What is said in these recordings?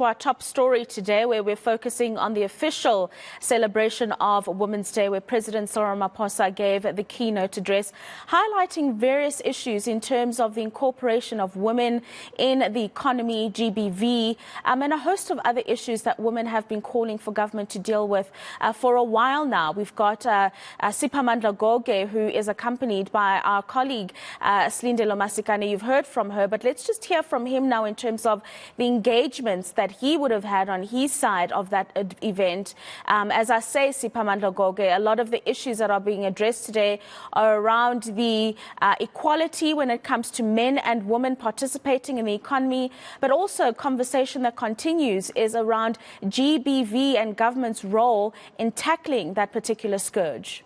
Our top story today, where we're focusing on the official celebration of Women's Day, where President Cyril Ramaphosa gave the keynote address, highlighting various issues in terms of the incorporation of women in the economy, GBV, and a host of other issues that women have been calling for government to deal with for a while now. We've got Siphamandla Goge, who is accompanied by our colleague Silindelo Masikane. You've heard from her, but let's just hear from him now in terms of the engagements that he would have had on his side of that event. As I say, Siphamandla Goge, a lot of the issues that are being addressed today are around the equality when it comes to men and women participating in the economy, but also a conversation that continues is around GBV and government's role in tackling that particular scourge.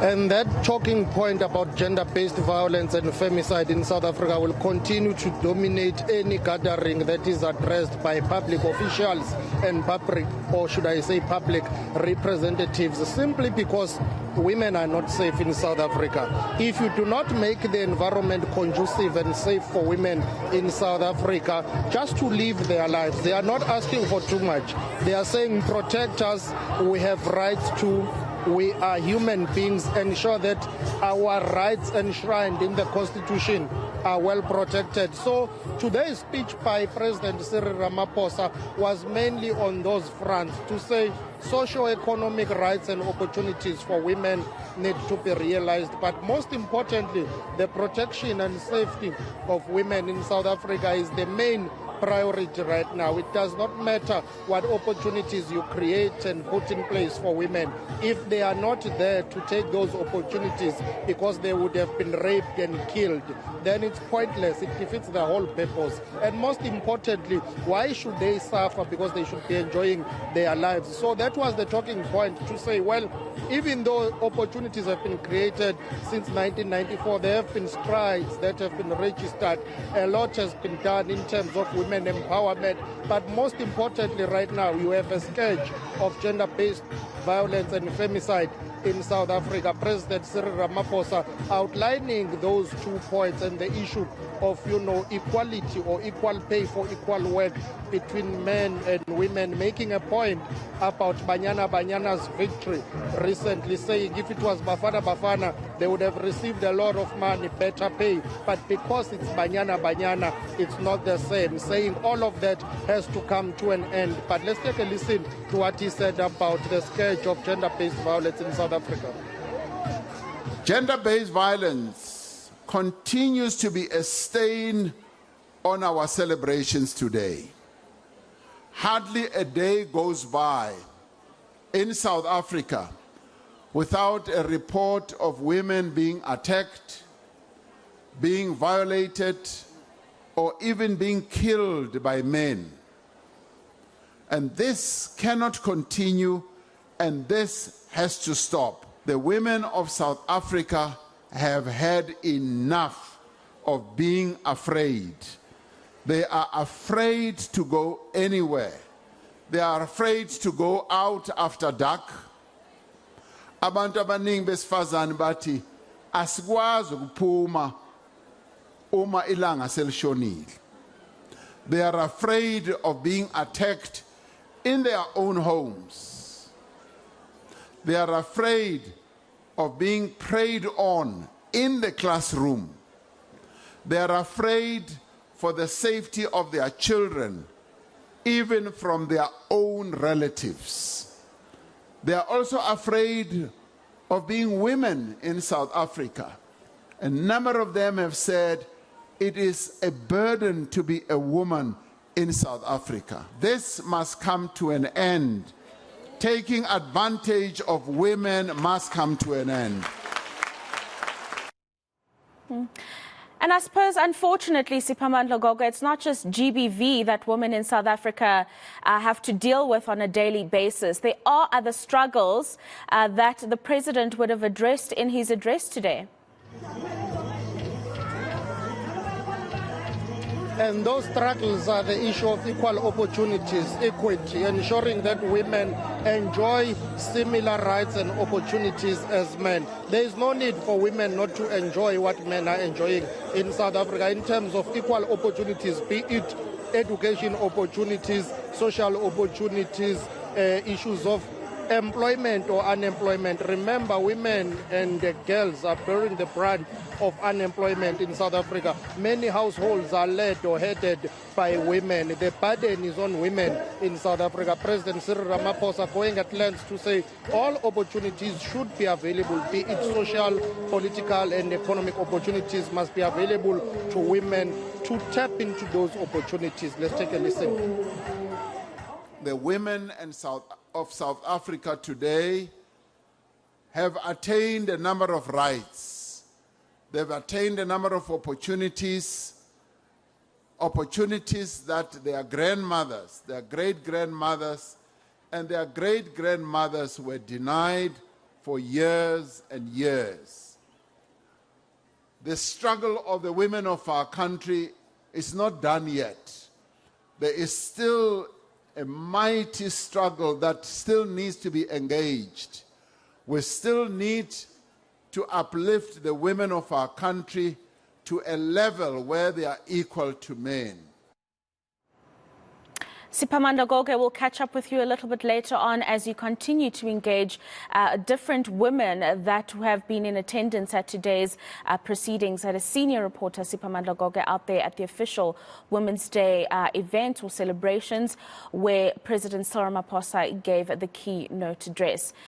And that talking point about gender-based violence and femicide in South Africa will continue to dominate any gathering that is addressed by public officials and public, or should I say public representatives, simply because women are not safe in South Africa. If you do not make the environment conducive and safe for women in South Africa just to live their lives, they are not asking for too much. They are saying, protect us, we have rights to. We are human beings, ensure that our rights enshrined in the Constitution are well protected. So today's speech by President Cyril Ramaphosa was mainly on those fronts, to say socio-economic rights and opportunities for women need to be realized. But most importantly, the protection and safety of women in South Africa is the main priority right now. It does not matter what opportunities you create and put in place for women. If they are not there to take those opportunities because they would have been raped and killed, then it's pointless. It defeats the whole purpose. And most importantly, why should they suffer because they should be enjoying their lives? So that was the talking point, to say, well, even though opportunities have been created since 1994, there have been strides that have been registered. A lot has been done in terms of women empowerment, but most importantly right now you have a scourge of gender-based violence and femicide in South Africa. President Cyril Ramaphosa outlining those 2 points and the issue of, equality or equal pay for equal work between men and women, making a point about Banyana's victory recently, saying if it was Bafana, they would have received a lot of money, better pay, but because it's Banyana, it's not the same, saying all of that has to come to an end. But let's take a listen to what he said about the scourge of gender-based violence in South Africa. Gender-based violence continues to be a stain on our celebrations today. Hardly a day goes by in South Africa without a report of women being attacked, being violated, or even being killed by men. And this cannot continue, and this has to stop. The women of South Africa have had enough of being afraid. They are afraid to go anywhere. They are afraid to go out after dark. Abantu abaningi besifazane bathi asikwazi ukuphuma uma ilanga selishonile. They are afraid of being attacked in their own homes. They are afraid of being preyed on in the classroom. They are afraid for the safety of their children, even from their own relatives. They are also afraid of being women in South Africa. A number of them have said it is a burden to be a woman in South Africa. This must come to an end. Taking advantage of women must come to an end. And I suppose, unfortunately, Siphamandla Goge, it's not just GBV that women in South Africa have to deal with on a daily basis. There are other struggles that the president would have addressed in his address today. And those struggles are the issue of equal opportunities, equity, ensuring that women enjoy similar rights and opportunities as men. There is no need for women not to enjoy what men are enjoying in South Africa in terms of equal opportunities, be it education opportunities, social opportunities, issues of employment or unemployment. Remember, women and girls are bearing the brunt of unemployment in South Africa. Many households are led or headed by women. The burden is on women in South Africa. President Cyril Ramaphosa going at lengths to say all opportunities should be available, be it social, political and economic opportunities must be available to women to tap into those opportunities. Let's take a listen. The women of South Africa today have attained a number of rights. They've attained a number of opportunities that their grandmothers, their great-grandmothers, and their great-grandmothers were denied for years and years. The struggle of the women of our country is not done yet. There is still a mighty struggle that still needs to be engaged. We still need to uplift the women of our country to a level where they are equal to men. Siphamandla Goge, will catch up with you a little bit later on as you continue to engage different women that have been in attendance at today's proceedings. At a senior reporter, Siphamandla Goge, out there at the official Women's Day event or celebrations where President Cyril Ramaphosa gave the keynote address.